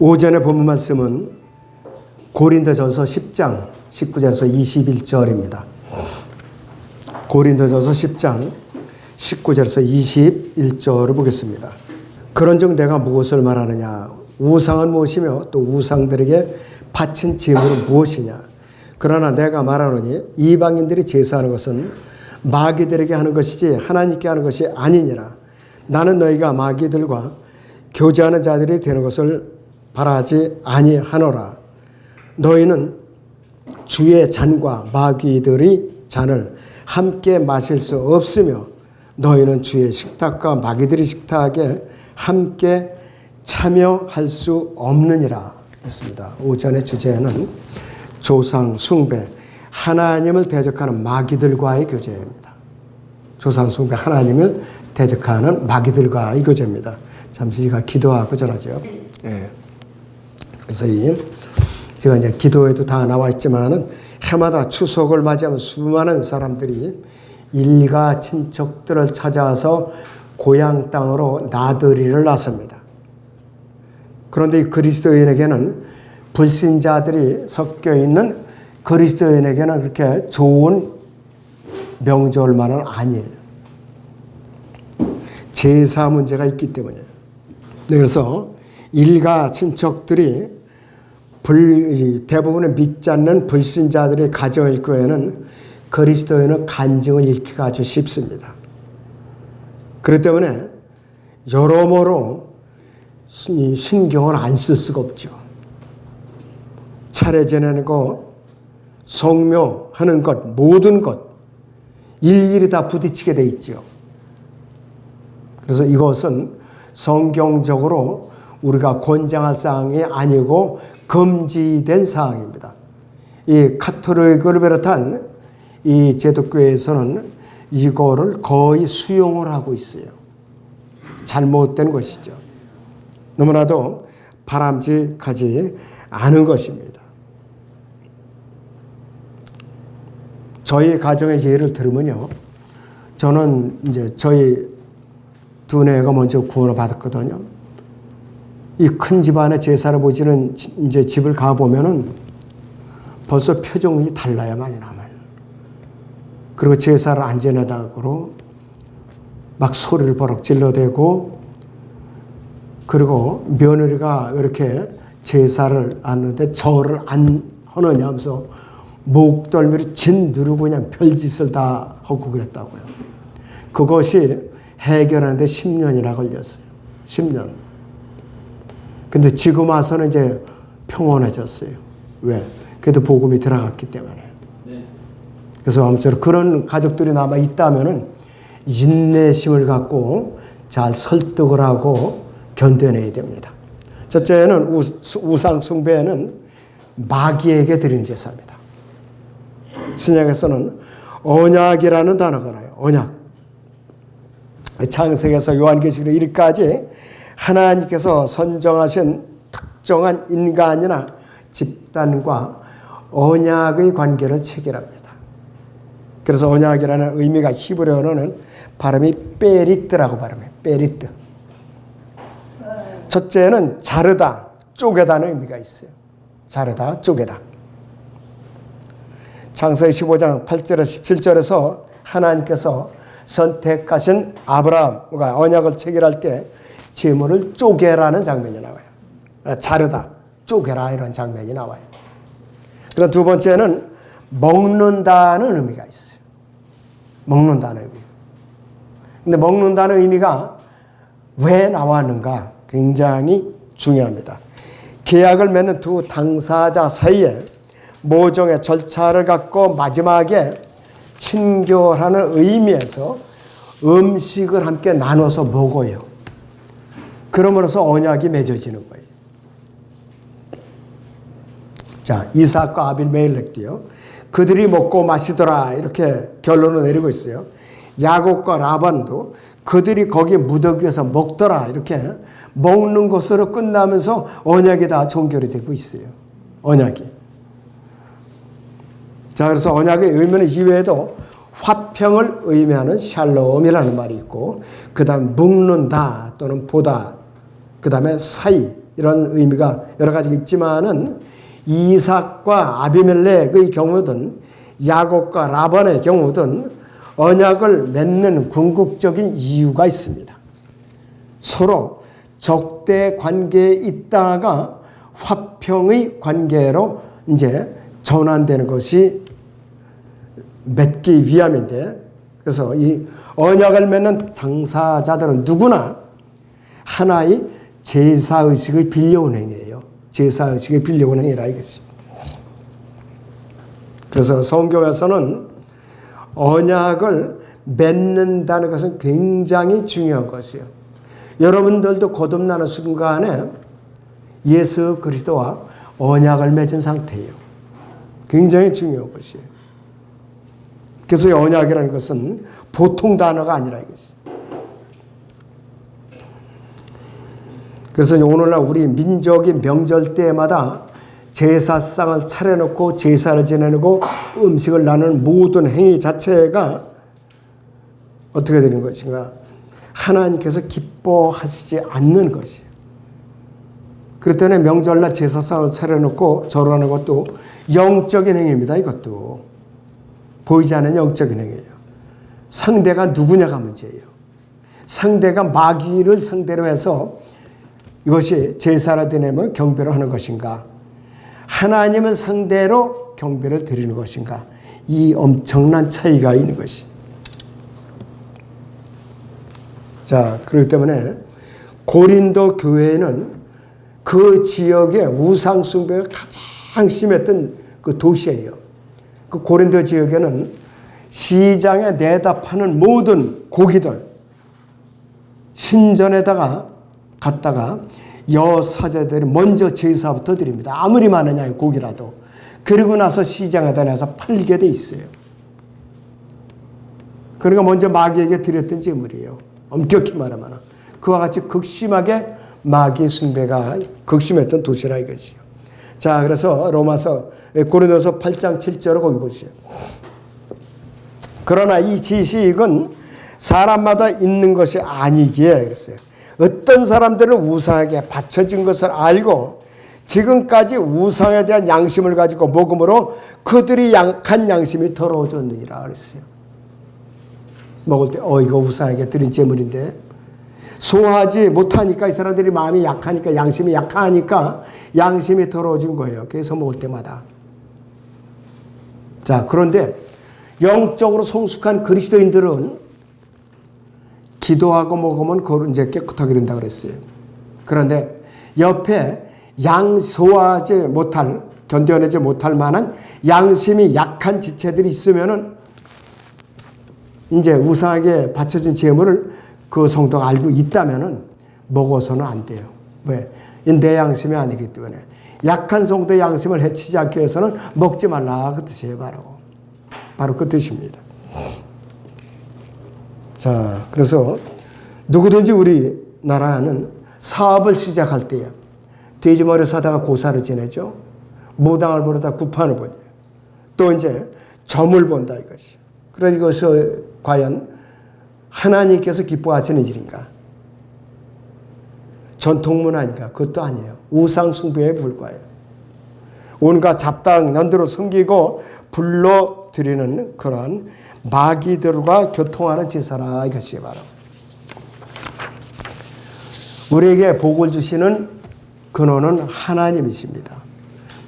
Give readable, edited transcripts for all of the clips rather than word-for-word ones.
오전에 본문 말씀은 고린도전서 10장 19절에서 21절입니다. 고린도전서 10장 19절에서 21절을 보겠습니다. 그런즉 내가 무엇을 말하느냐? 우상은 무엇이며 또 우상들에게 바친 제물은 무엇이냐? 그러나 내가 말하노니 이방인들이 제사하는 것은 마귀들에게 하는 것이지 하나님께 하는 것이 아니니라. 나는 너희가 마귀들과 교제하는 자들이 되는 것을 바라지 아니하노라. 너희는 주의 잔과 마귀들의 잔을 함께 마실 수 없으며 너희는 주의 식탁과 마귀들의 식탁에 함께 참여할 수 없느니라 했습니다. 오전의 주제는 조상 숭배, 하나님을 대적하는 마귀들과의 교제입니다. 조상 숭배, 하나님을 대적하는 마귀들과의 교제입니다. 잠시 제가 기도하고 전하죠. 예. 그래서 제가 이제 기도에도 다 나와 있지만은 해마다 추석을 맞이하면 수많은 사람들이 일가 친척들을 찾아서 고향 땅으로 나들이를 나섭니다. 그런데 이 그리스도인에게는 불신자들이 섞여 있는 그리스도인에게는 그렇게 좋은 명절만은 아니에요. 제사 문제가 있기 때문이에요. 그래서 일가 친척들이 대부분의 믿지 않는 불신자들의 가정을 일구에는 그리스도인의 간증을 읽기가 아주 쉽습니다. 그렇기 때문에 여러모로 신경을 안 쓸 수가 없죠. 차례 지내는 것, 성묘하는 것, 모든 것 일일이 다 부딪히게 돼 있죠. 그래서 이것은 성경적으로 우리가 권장할 사항이 아니고 금지된 사항입니다. 이 카톨릭을 비롯한 이 제독교에서는 이거를 거의 수용을 하고 있어요. 잘못된 것이죠. 너무나도 바람직하지 않은 것입니다. 저희 가정의 예를 들면요. 저는 이제 저희 두뇌가 먼저 구원을 받았거든요. 이 큰 집안의 제사를 보지는 이제 집을 가보면은 벌써 표정이 달라야만 나만. 그리고 제사를 안 지내다고 막 소리를 버럭 질러대고 그리고 며느리가 이렇게 제사를 하는데 절을 안 하느냐 하면서 목덜미를 짓누르고 그냥 별짓을 다 하고 그랬다고요. 그것이 해결하는데 10년이나 걸렸어요. 10년. 근데 지금 와서는 이제 평온해졌어요. 왜? 그래도 복음이 들어갔기 때문에. 그래서 아무쪼록 그런 가족들이 남아 있다면은 인내심을 갖고 잘 설득을 하고 견뎌내야 됩니다. 첫째는 우상 숭배는 마귀에게 드리는 제사입니다. 신약에서는 언약이라는 단어가 나요. 언약. 창세기에서 요한계시록 1까지 하나님께서 선정하신 특정한 인간이나 집단과 언약의 관계를 체결합니다. 그래서 언약이라는 의미가 히브리어로는 발음이 베리트라고 발음해요. 베리트. 첫째는 자르다, 쪼개다는 의미가 있어요. 자르다, 쪼개다. 창세기 15장 8절에서 17절에서 하나님께서 선택하신 아브라함과 언약을 체결할 때 제물을 쪼개라는 장면이 나와요. 자르다, 쪼개라 이런 장면이 나와요. 그다음 두 번째는 먹는다는 의미가 있어요. 먹는다는 의미. 근데 먹는다는 의미가 왜 나왔는가 굉장히 중요합니다. 계약을 맺는 두 당사자 사이에 모종의 절차를 갖고 마지막에 친교하는 의미에서 음식을 함께 나눠서 먹어요. 그러므로서 언약이 맺어지는 거예요. 자, 이삭과 아빌메일렉도요. 그들이 먹고 마시더라 이렇게 결론을 내리고 있어요. 야곱과 라반도 그들이 거기 무더기에서 먹더라 이렇게 먹는 것으로 끝나면서 언약이 다 종결이 되고 있어요. 언약이. 자, 그래서 언약의 의미는 이외에도 화평을 의미하는 샬롬이라는 말이 있고 그 다음 묶는다 또는 보다 그 다음에 사이 이런 의미가 여러 가지 있지만은 이삭과 아비멜렉의 경우든 야곱과 라반의 경우든 언약을 맺는 궁극적인 이유가 있습니다. 서로 적대 관계에 있다가 화평의 관계로 이제 전환되는 것이 맺기 위함인데, 그래서 이 언약을 맺는 당사자들은 누구나 하나의 제사의식을 빌려온 행위예요. 제사의식을 빌려온 행위라 이것입니다. 그래서 성경에서는 언약을 맺는다는 것은 굉장히 중요한 것이에요. 여러분들도 거듭나는 순간에 예수 그리스도와 언약을 맺은 상태예요. 굉장히 중요한 것이에요. 그래서 언약이라는 것은 보통 단어가 아니라 이것이. 그래서 오늘날 우리 민족의 명절 때마다 제사상을 차려놓고 제사를 지내고 음식을 나누는 모든 행위 자체가 어떻게 되는 것인가? 하나님께서 기뻐하시지 않는 것이에요. 그렇기 때문에 명절날 제사상을 차려놓고 절하는 것도 영적인 행위입니다. 이것도 보이지 않는 영적인 행위예요. 상대가 누구냐가 문제예요. 상대가 마귀를 상대로 해서 이것이 제사를 드리면 경배를 하는 것인가, 하나님을 상대로 경배를 드리는 것인가, 이 엄청난 차이가 있는 것이. 자, 그렇기 때문에 고린도 교회는 그 지역의 우상 숭배가 가장 심했던 그 도시예요. 그 고린도 지역에는 시장에 내다 파는 모든 고기들 신전에다가 갔다가 여사제들이 먼저 제사부터 드립니다. 아무리 많으냐 고기라도. 그리고 나서 시장에다 내서 팔게 돼 있어요. 그러니까 먼저 마귀에게 드렸던 제물이에요. 엄격히 말하면 그와 같이 극심하게 마귀 숭배가 극심했던 도시라 이것이요. 자, 그래서 로마서 고린도서 8장 7절을 거기 보세요. 그러나 이 지식은 사람마다 있는 것이 아니기에 그랬어요. 어떤 사람들은 우상에게 바쳐진 것을 알고 지금까지 우상에 대한 양심을 가지고 먹음으로 그들이 약한 양심이 더러워졌느니라 그랬어요. 먹을 때 이거 우상에게 드린 제물인데 소화하지 못하니까 이 사람들이 마음이 약하니까 양심이 약하니까 양심이 더러워진 거예요. 그래서 먹을 때마다. 자, 그런데 영적으로 성숙한 그리스도인들은 기도하고 먹으면 그걸 이제 깨끗하게 된다고 그랬어요. 그런데 옆에 소화하지 못할, 견뎌내지 못할 만한 양심이 약한 지체들이 있으면은 이제 우상에게 바쳐진 제물을 그 성도가 알고 있다면은 먹어서는 안 돼요. 왜? 내 양심이 아니기 때문에. 약한 성도의 양심을 해치지 않기 위해서는 먹지 말라 그 뜻이에요. 바로 그 뜻입니다. 자, 그래서 누구든지 우리나라는 사업을 시작할 때야 돼지머리 사다가 고사를 지내죠. 무당을 부르다 구판을 보죠. 또 이제 점을 본다 이것이. 그러니 이것이 과연 하나님께서 기뻐하시는 일인가? 전통문화인가? 그것도 아니에요. 우상 숭배에 불과해요. 온갖 잡다한 년들을 섬기고 불러드리는 그런 마귀들과 교통하는 제사라 이것이 바로 우리에게 복을 주시는 근원은 하나님이십니다.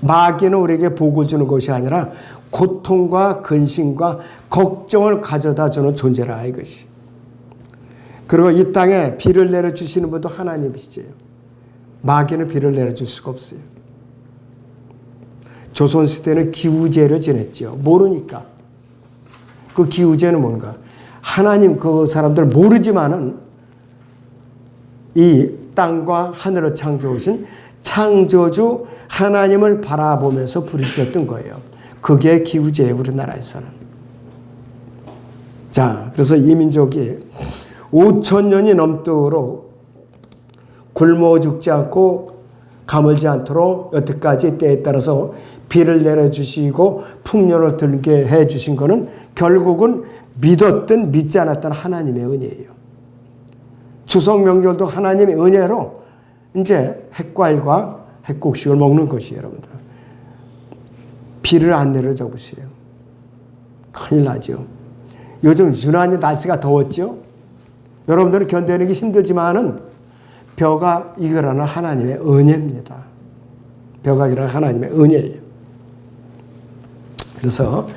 마귀는 우리에게 복을 주는 것이 아니라 고통과 근심과 걱정을 가져다 주는 존재라 이것이. 그리고 이 땅에 비를 내려주시는 분도 하나님이시죠. 마귀는 비를 내려줄 수가 없어요. 조선시대는 기우제를 지냈죠. 모르니까. 그 기우제는 뭔가? 하나님 그 사람들 모르지만은 이 땅과 하늘을 창조하신 창조주 하나님을 바라보면서 부르짖었던 거예요. 그게 기우제예요. 우리나라에서는. 자, 그래서 이 민족이 5,000년이 넘도록 굶어 죽지 않고 가물지 않도록 여태까지 때에 따라서 비를 내려주시고 풍년을 들게 해주신 것은 결국은 믿었든 믿지 않았던 하나님의 은혜예요. 추석 명절도 하나님의 은혜로 이제 핵과일과 핵곡식을 먹는 것이에요, 여러분들. 비를 안 내려줘 보세요. 큰일 나죠. 요즘 유난히 날씨가 더웠죠. 여러분들은 견디는 게 힘들지만은 벼가 이거라는 하나님의 은혜입니다. 벼가 이거라는 하나님의 은혜예요. 그래서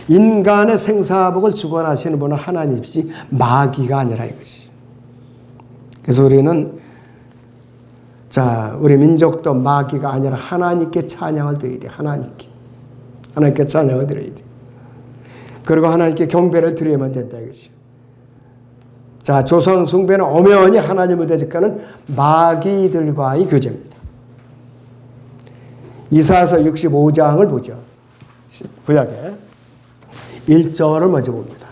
인간의 생사복을 주관하시는 분은 하나님이지 마귀가 아니라 이것이. 그래서 우리는 우리 민족도 마귀가 아니라 하나님께 찬양을 드려야 돼. 하나님께 찬양을 드려야 돼. 그리고 하나님께 경배를 드려야만 된다 이것이. 조상 숭배는 엄연히 하나님을 대적하는 마귀들과의 교제입니다. 이사야서 65장을 보죠. 구약에 1절을 먼저 봅니다.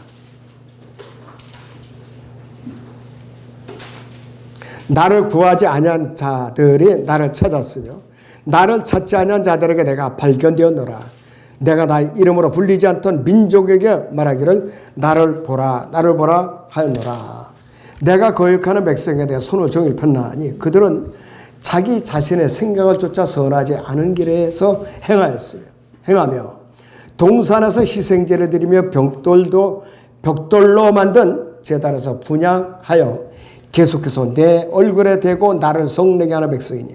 나를 구하지 아니한 자들이 나를 찾았으며 나를 찾지 아니한 자들에게 내가 발견되었노라. 내가 나의 이름으로 불리지 않던 민족에게 말하기를 나를 보라 하였노라. 내가 거역하는 백성에 대해 손을 종일 폈나니 그들은 자기 자신의 생각을 쫓아 선하지 않은 길에서 행하며 동산에서 희생제를 드리며 벽돌로 만든 제단에서 분향하여 계속해서 내 얼굴에 대고 나를 성내게 하는 백성이니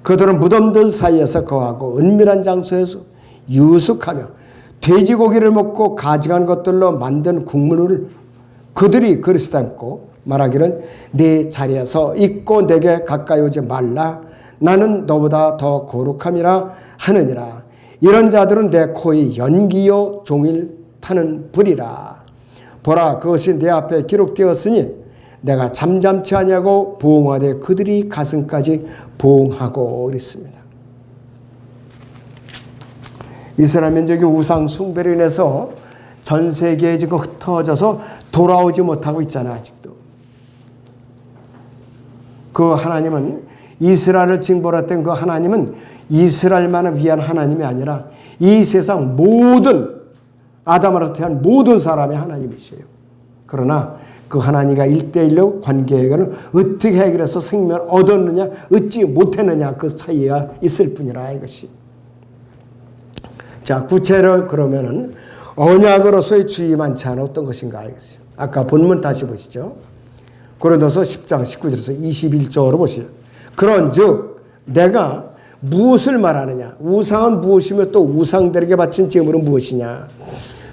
그들은 무덤들 사이에서 거하고 은밀한 장소에서 유숙하며 돼지고기를 먹고 가증한 것들로 만든 국물을 그들이 그릇에 담고 말하기를 네 자리에서 있고 내게 가까이 오지 말라. 나는 너보다 더 거룩함이라 하느니라. 이런 자들은 내 코의 연기요 종일 타는 불이라. 보라, 그것이 내 앞에 기록되었으니 내가 잠잠치 아니하고 부응하되 그들이 가슴까지 부응하고 그랬습니다. 이스라엘 민족이 우상 숭배로 인해서 전 세계에 지금 흩어져서 돌아오지 못하고 있잖아요. 아직도. 그 하나님은 이스라엘을 징벌했던 그 하나님은 이스라엘만을 위한 하나님이 아니라 이 세상 모든 아담으로부터 태어난 모든 사람의 하나님이세요. 그러나 그 하나님과 1대1로 관계를 어떻게 해결해서 생명을 얻었느냐 얻지 못했느냐 그 차이가 있을 뿐이라 이것이. 구체로 그러면은 언약으로서의 주의 많지 않은 어떤 것인가 이것이요. 아까 본문 다시 보시죠. 고린도서 10장 19절에서 21절로 보시죠. 그런즉 내가 무엇을 말하느냐? 우상은 무엇이며 또 우상들에게 바친 제물은 무엇이냐?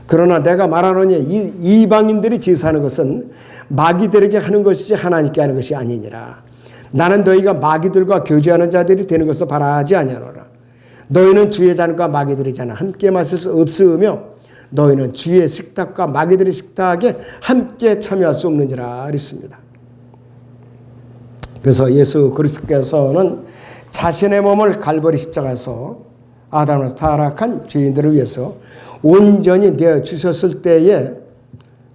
그러나 내가 말하노니 이방인들이 제사하는 것은 마귀들에게 하는 것이지 하나님께 하는 것이 아니니라. 나는 너희가 마귀들과 교제하는 자들이 되는 것을 바라지 아니하노라. 너희는 주의 잔과 마귀들의 잔을 함께 마실 수 없으며 너희는 주의 식탁과 마귀들의 식탁에 함께 참여할 수 없느니라 그랬습니다. 그래서 예수 그리스도께서는 자신의 몸을 갈보리 십자가에서 아담에서 타락한 죄인들을 위해서 온전히 내어 주셨을 때에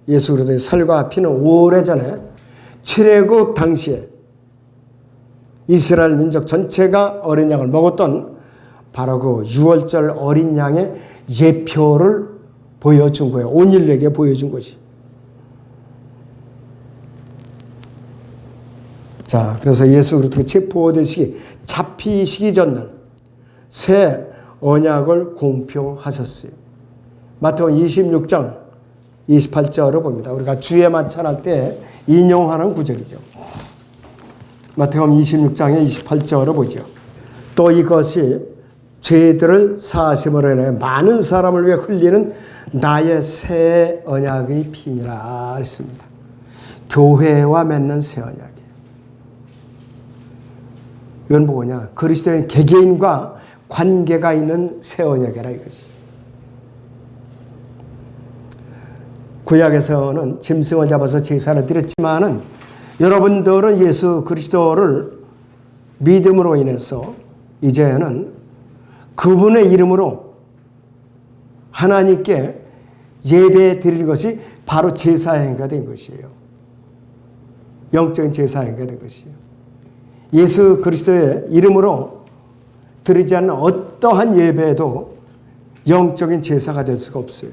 예수 그리스도의 살과 피는 오래전에 출애굽 당시에 이스라엘 민족 전체가 어린 양을 먹었던 바로 그 6월절 어린 양의 예표를 보여준 거예요. 온 인류에게 보여준 것이. 그래서 예수 그리스도가 체포되시기 잡히시기 전날 새 언약을 공표하셨어요. 마태복음 26장 28절을 봅니다. 우리가 주에 만찬할 때 인용하는 구절이죠. 마태복음 26장의 28절을 보죠. 또 이것이 죄들을 사하심으로 인해 많은 사람을 위해 흘리는 나의 새 언약의 피니라 했습니다. 교회와 맺는 새 언약이에요. 이건 뭐냐? 그리스도인 개개인과 관계가 있는 새 언약이라 이것이. 구약에서는 짐승을 잡아서 제사를 드렸지만은 여러분들은 예수 그리스도를 믿음으로 인해서 이제는 그분의 이름으로 하나님께 예배 드리는 것이 바로 제사행위가 된 것이에요. 영적인 제사행위가 된 것이에요. 예수 그리스도의 이름으로 드리지 않는 어떠한 예배도 영적인 제사가 될 수가 없어요.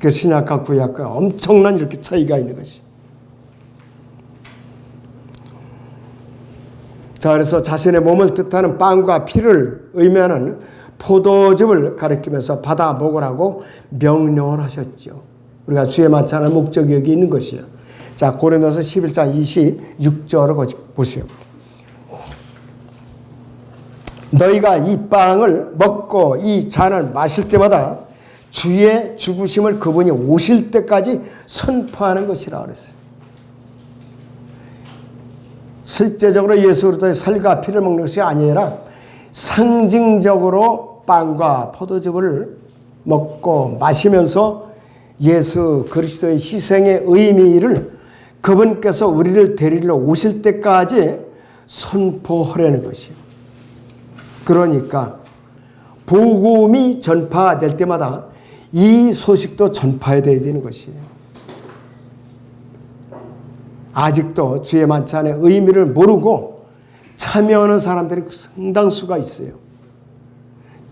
그 신약과 구약과 엄청난 이렇게 차이가 있는 것이. 자, 그래서 자신의 몸을 뜻하는 빵과 피를 의미하는 포도즙을 가리키면서 받아 먹으라고 명령을 하셨죠. 우리가 주의 만찬할 목적이 여기 있는 것이요. 자, 고린도서 11장 26절을 보세요. 너희가 이 빵을 먹고 이 잔을 마실 때마다 주의 죽으심을 그분이 오실 때까지 선포하는 것이라 그랬어요. 실제적으로 예수 그리스도의 살과 피를 먹는 것이 아니라 상징적으로 빵과 포도즙을 먹고 마시면서 예수 그리스도의 희생의 의미를 그분께서 우리를 데리러 오실 때까지 선포하려는 것이에요. 그러니까 복음이 전파될 때마다 이 소식도 전파해야 되는 것이에요. 아직도 주의 만찬의 의미를 모르고 참여하는 사람들이 상당수가 있어요.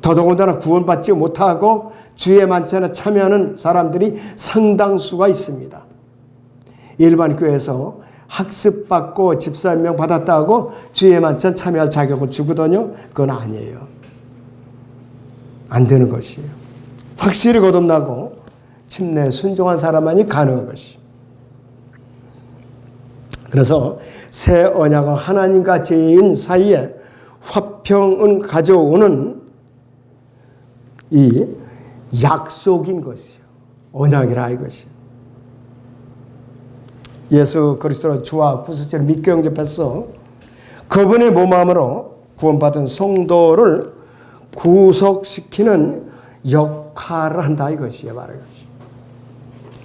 더더군다나 구원받지 못하고 주의 만찬에 참여하는 사람들이 상당수가 있습니다. 일반 교회에서 학습받고 집사명 받았다고 주의 만찬 참여할 자격을 주거든요. 그건 아니에요. 안 되는 것이에요. 확실히 거듭나고 침례 순종한 사람만이 가능한 것이에요. 그래서 새 언약은 하나님과 죄인 사이에 화평을 가져오는 이 약속인 것이요. 언약이라 이것이. 예수 그리스도로 주와 구속죄를 믿고 영접해서 그분의 몸함으로 구원받은 성도를 구속시키는 역할을 한다 이것이에요. 바로 이것이.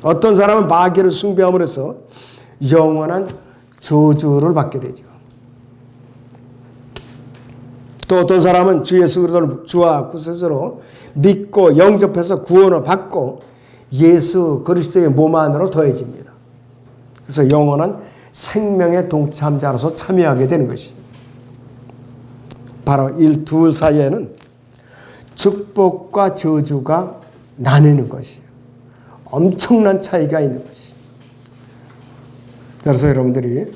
어떤 사람은 마귀를 숭배함으로써 영원한 저주를 받게 되죠. 또 어떤 사람은 주 예수 그리스도를 주와 구세주로 믿고 영접해서 구원을 받고 예수 그리스도의 몸 안으로 더해집니다. 그래서 영원한 생명의 동참자로서 참여하게 되는 것입니다. 바로 이 둘 사이에는 축복과 저주가 나뉘는 것이에요. 엄청난 차이가 있는 것이에요. 그래서 여러분들이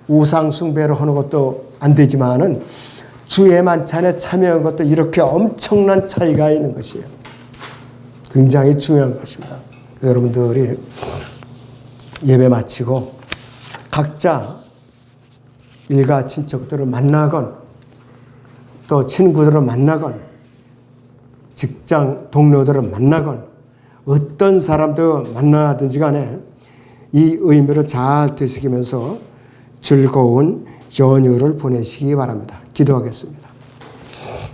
우상 숭배를 하는 것도 안 되지만은 주의 만찬에 참여한 것도 이렇게 엄청난 차이가 있는 것이에요. 굉장히 중요한 것입니다. 그래서 여러분들이 예배 마치고 각자 일가 친척들을 만나건 또 친구들을 만나건 직장 동료들을 만나건 어떤 사람도 만나든지 간에 이 의미를 잘 되새기면서 즐거운 연휴를 보내시기 바랍니다. 기도하겠습니다.